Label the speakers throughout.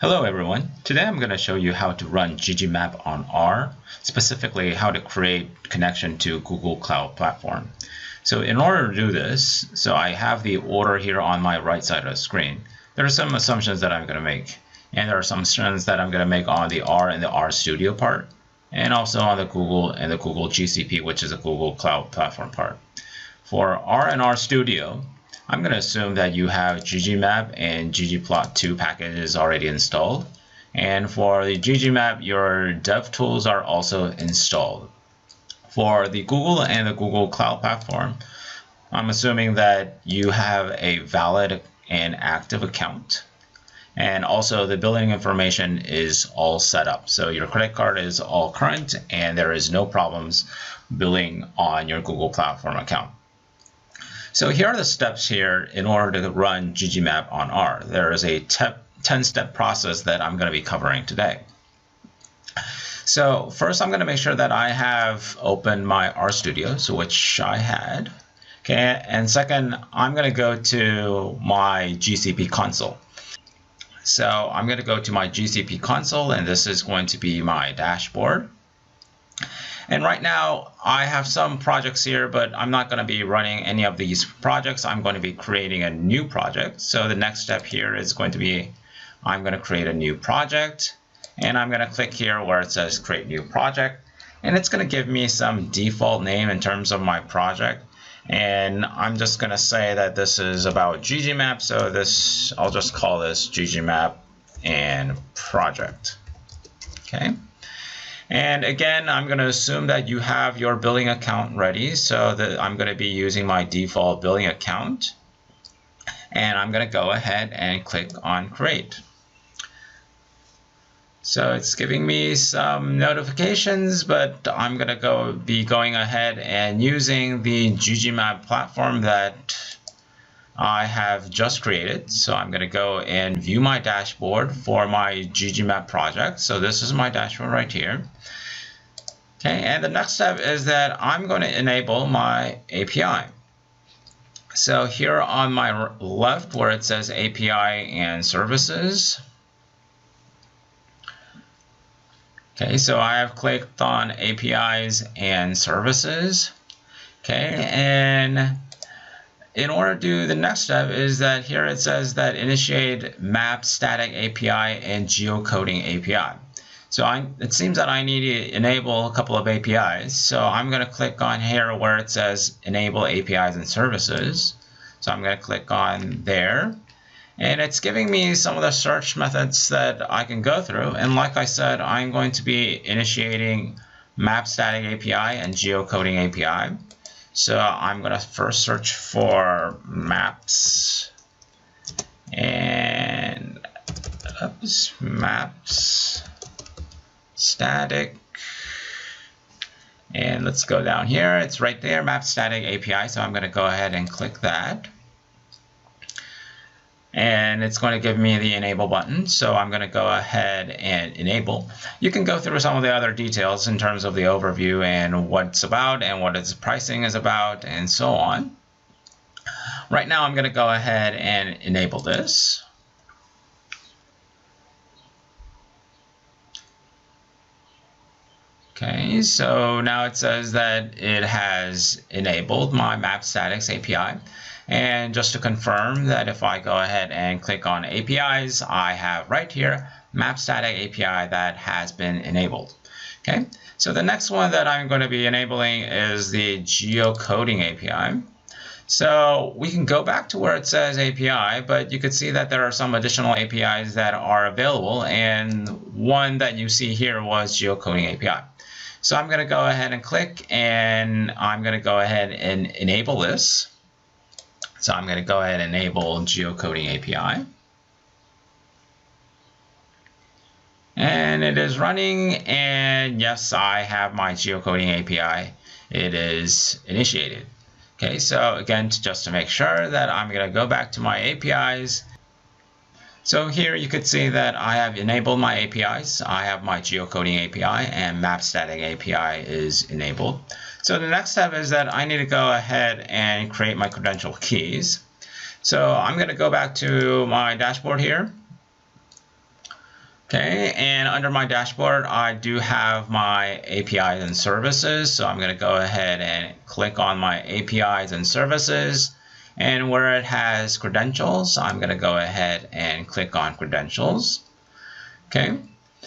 Speaker 1: Hello everyone. Today I'm going to show you how to run ggmap on R, specifically how to create connection to Google Cloud Platform. So in order to do this, I have the order here on my right side of the screen. There are some assumptions that I'm going to make, and there are some assumptions that I'm going to make on the R and the R Studio part, and also on the Google and the Google GCP, which is a Google Cloud Platform part. For R and R Studio, I'm going to assume that you have ggmap and ggplot2 packages already installed. And for the ggmap, your dev tools are also installed. For the Google and the Google Cloud Platform, I'm assuming that you have a valid and active account. And also the billing information is all set up. So your credit card is all current and there is no problems billing on your Google Platform account. So here are the steps here in order to run ggmap on R. There is a 10-step process that I'm going to be covering today. So first I'm going to make sure that I have opened my RStudio, so which I had. Okay, and second, I'm going to go to my GCP console. So I'm going to go to my GCP console, and this is going to be my dashboard. And right now, I have some projects here, but I'm not going to be running any of these projects. I'm going to be creating a new project. So the next step here is going to be, I'm going to create a new project. And I'm going to click here where it says Create New Project. And it's going to give me some default name in terms of my project. And I'm just going to say that this is about ggmap. So this, I'll just call this ggmap and project. Okay. And again, I'm going to assume that you have your billing account ready, so that I'm going to be using my default billing account. And I'm going to go ahead and click on Create. So it's giving me some notifications, but I'm going to be going ahead and using the ggmap platform that I have just created. So I'm going to go and view my dashboard for my ggmap project. So this is my dashboard right here. Okay, and the next step is that I'm going to enable my API. So here on my left where it says API and services. Okay, so I have clicked on APIs and services. Okay, and in order to do the next step is that here it says that initiate map static API and geocoding API. So it seems that I need to enable a couple of APIs. So I'm going to click on here where it says enable APIs and services. So I'm going to click on there. And it's giving me some of the search methods that I can go through. And like I said, I'm going to be initiating map static API and geocoding API. So I'm going to first search for maps and maps static, and let's go down here. It's right there, map static API. So I'm going to go ahead and click that. And it's going to give me the enable button. So I'm going to go ahead and enable. You can go through some of the other details in terms of the overview and what it's about and what its pricing is about and so on. Right now I'm going to go ahead and enable this. Okay, so now it says that it has enabled my map statics API. And just to confirm that if I go ahead and click on APIs, I have right here map static API that has been enabled. Okay, so the next one that I'm going to be enabling is the geocoding API. So we can go back to where it says API, but you could see that there are some additional APIs that are available, and one that you see here was geocoding API. So I'm going to go ahead and click, and I'm going to go ahead and enable this. So I'm going to go ahead and enable geocoding API. And it is running, and yes, I have my geocoding API. It is initiated. Okay, so again, just to make sure that I'm going to go back to my APIs. So here you could see that I have enabled my APIs. I have my geocoding API and map static API is enabled. So the next step is that I need to go ahead and create my credential keys. So I'm going to go back to my dashboard here. Okay, and under my dashboard, I do have my APIs and services. So I'm going to go ahead and click on my APIs and services. And where it has credentials, I'm going to go ahead and click on credentials. Okay,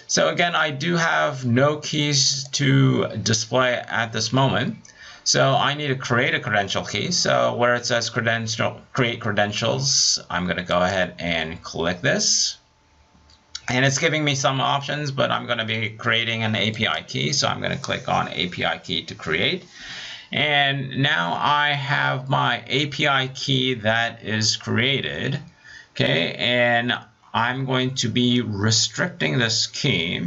Speaker 1: so again, I do have no keys to display at this moment. So I need to create a credential key. So where it says create credentials, I'm going to go ahead and click this. And it's giving me some options, but I'm going to be creating an API key. So I'm going to click on API key to create. And now I have my API key that is created. Okay, and I'm going to be restricting this key,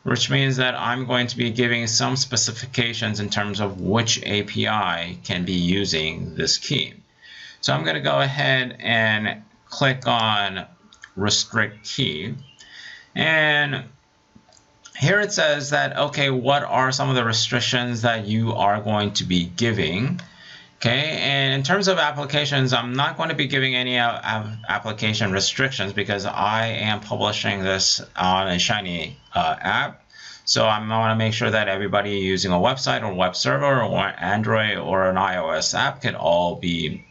Speaker 1: which means that I'm going to be giving some specifications in terms of which API can be using this key. So I'm going to go ahead and click on restrict key. And here it says that, okay, what are some of the restrictions that you are going to be giving? Okay, and in terms of applications, I'm not going to be giving any application restrictions because I am publishing this on a Shiny app. So I'm going to make sure that everybody using a website or web server or Android or an iOS app can all be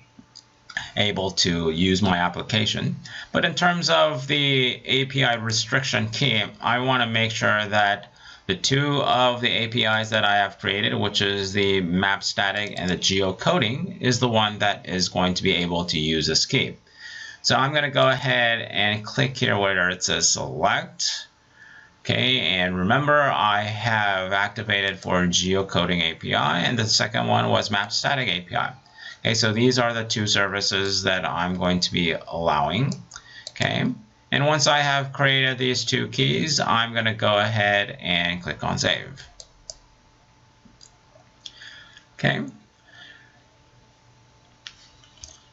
Speaker 1: able to use my application. But in terms of the API restriction key, I want to make sure that the two of the APIs that I have created, which is the map static and the geocoding, is the one that is going to be able to use this key. So I'm going to go ahead and click here where it says select. Okay, and remember I have activated for geocoding API, and the second one was map static API. Okay, so these are the two services that I'm going to be allowing. Okay, and once I have created these two keys, I'm going to go ahead and click on save. Okay,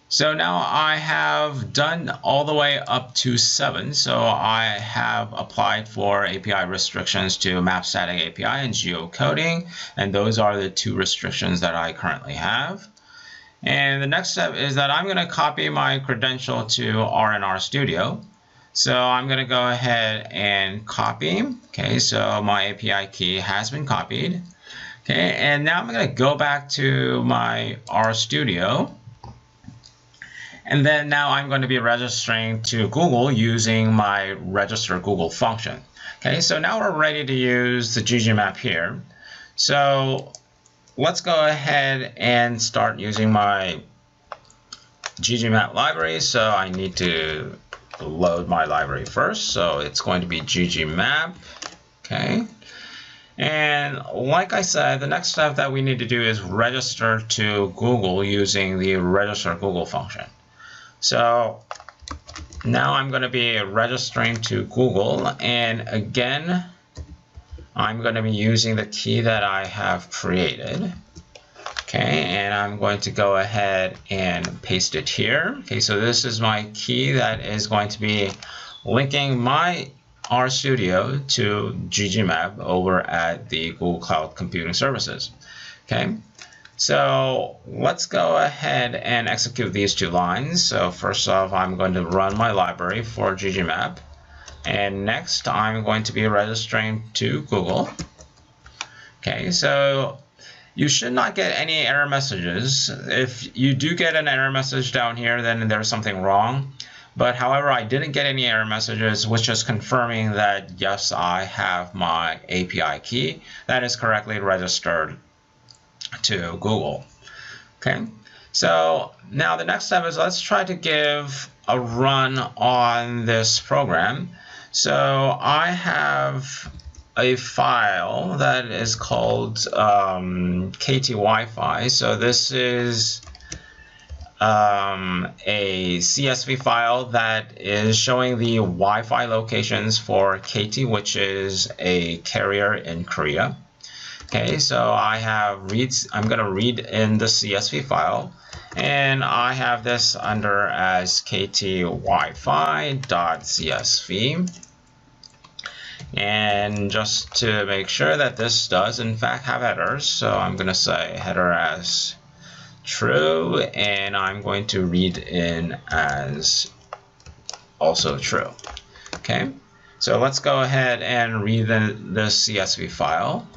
Speaker 1: so now I have done all the way up to 7. So I have applied for API restrictions to map static API and geocoding, and those are the two restrictions that I currently have. And the next step is that I'm going to copy my credential to R&R Studio. So I'm going to go ahead and copy. Okay, so my API key has been copied. Okay, and now I'm going to go back to my RStudio. And then now I'm going to be registering to Google using my register Google function. Okay, so now we're ready to use the ggmap here. So let's go ahead and start using my ggmap library. So I need to load my library first. So it's going to be ggmap. Okay. And like I said, the next step that we need to do is register to Google using the register Google function. So now I'm going to be registering to Google, and again, I'm going to be using the key that I have created. Okay, and I'm going to go ahead and paste it here. Okay, so this is my key that is going to be linking my RStudio to ggmap over at the Google Cloud Computing Services. Okay, so let's go ahead and execute these two lines. So first off, I'm going to run my library for ggmap. And next, I'm going to be registering to Google. Okay, so you should not get any error messages. If you do get an error message down here, then there's something wrong. But however, I didn't get any error messages, which is confirming that yes, I have my API key that is correctly registered to Google. Okay, so now the next step is let's try to give a run on this program. So I have a file that is called KT Wi-Fi. So this is a CSV file that is showing the Wi-Fi locations for KT, which is a carrier in Korea. Okay, so I'm going to read in the CSV file, and I have this under as ktwifi.csv. And just to make sure that this does in fact have headers, so I'm going to say header as true, and I'm going to read in as also true. Okay, So let's go ahead and read the CSV file.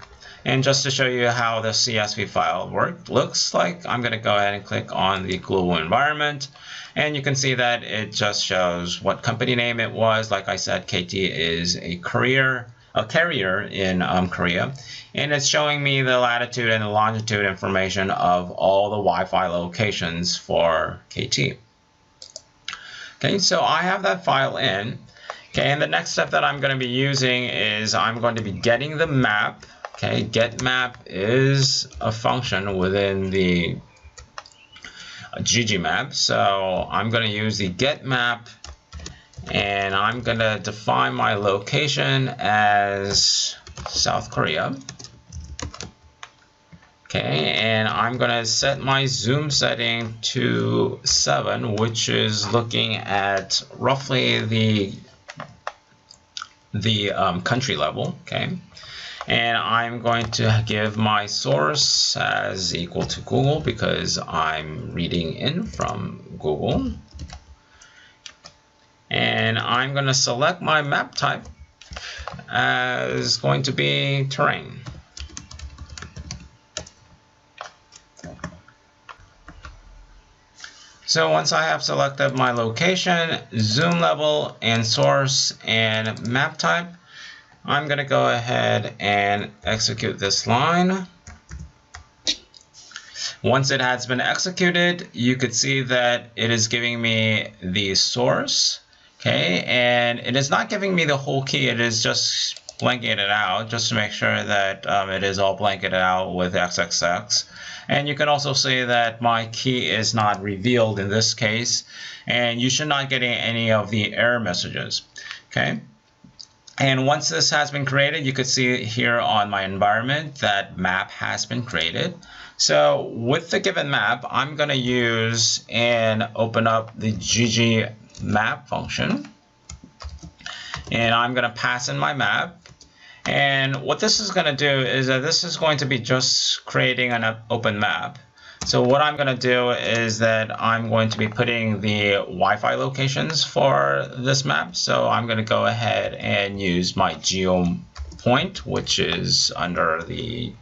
Speaker 1: And just to show you how the CSV file looks like, I'm going to go ahead and click on the global environment. And you can see that it just shows what company name it was. Like I said, KT is a carrier in Korea. And it's showing me the latitude and the longitude information of all the Wi-Fi locations for KT. Okay, so I have that file in. Okay, and the next step that I'm going to be using is I'm going to be getting the map. Okay, get map is a function within the ggmap. So I'm going to use the get map, and I'm going to define my location as South Korea. Okay, and I'm going to set my zoom setting to 7, which is looking at roughly the country level. Okay, and I'm going to give my source as equal to Google because I'm reading in from Google. And I'm going to select my map type as going to be terrain. So once I have selected my location, zoom level, and source, and map type, I'm going to go ahead and execute this line. Once it has been executed, you could see that it is giving me the source. Okay, and it is not giving me the whole key. It is just blanking it out just to make sure that it is all blanketed out with XXX. And you can also see that my key is not revealed in this case, and you should not get any of the error messages. Okay, and once this has been created, you could see here on my environment that map has been created. So with the given map, I'm going to use and open up the ggmap function, and I'm going to pass in my map. And what this is going to do is that this is going to be just creating an open map. So what I'm going to do is that I'm going to be putting the Wi-Fi locations for this map. So I'm going to go ahead and use my geo point, which is under the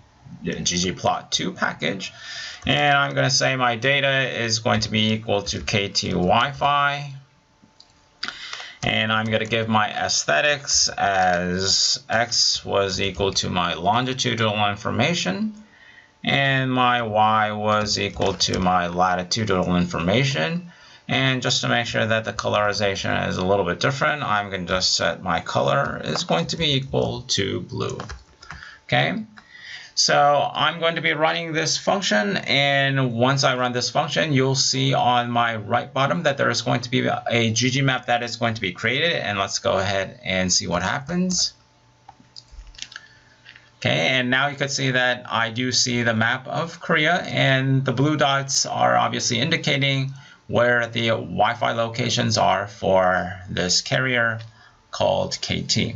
Speaker 1: ggplot2 package. And I'm going to say my data is going to be equal to KT Wi-Fi. And I'm going to give my aesthetics as X was equal to my longitudinal information, and my Y was equal to my latitudinal information. And just to make sure that the colorization is a little bit different, I'm going to just set my color is going to be equal to blue. Okay. So I'm going to be running this function, and once I run this function, you'll see on my right bottom that there is going to be a ggmap that is going to be created, and let's go ahead and see what happens. Okay, and now you can see that I do see the map of Korea, and the blue dots are obviously indicating where the Wi-Fi locations are for this carrier called KT.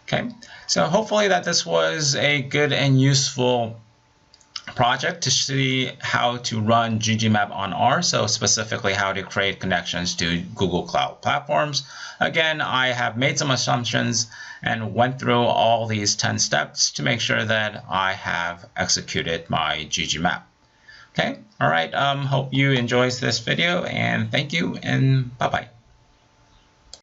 Speaker 1: Okay, so hopefully that this was a good and useful project to see how to run ggmap on R, so specifically how to create connections to Google Cloud platforms. Again, I have made some assumptions and went through all these 10 steps to make sure that I have executed my ggmap. Okay, all right, hope you enjoyed this video, and thank you, and bye-bye.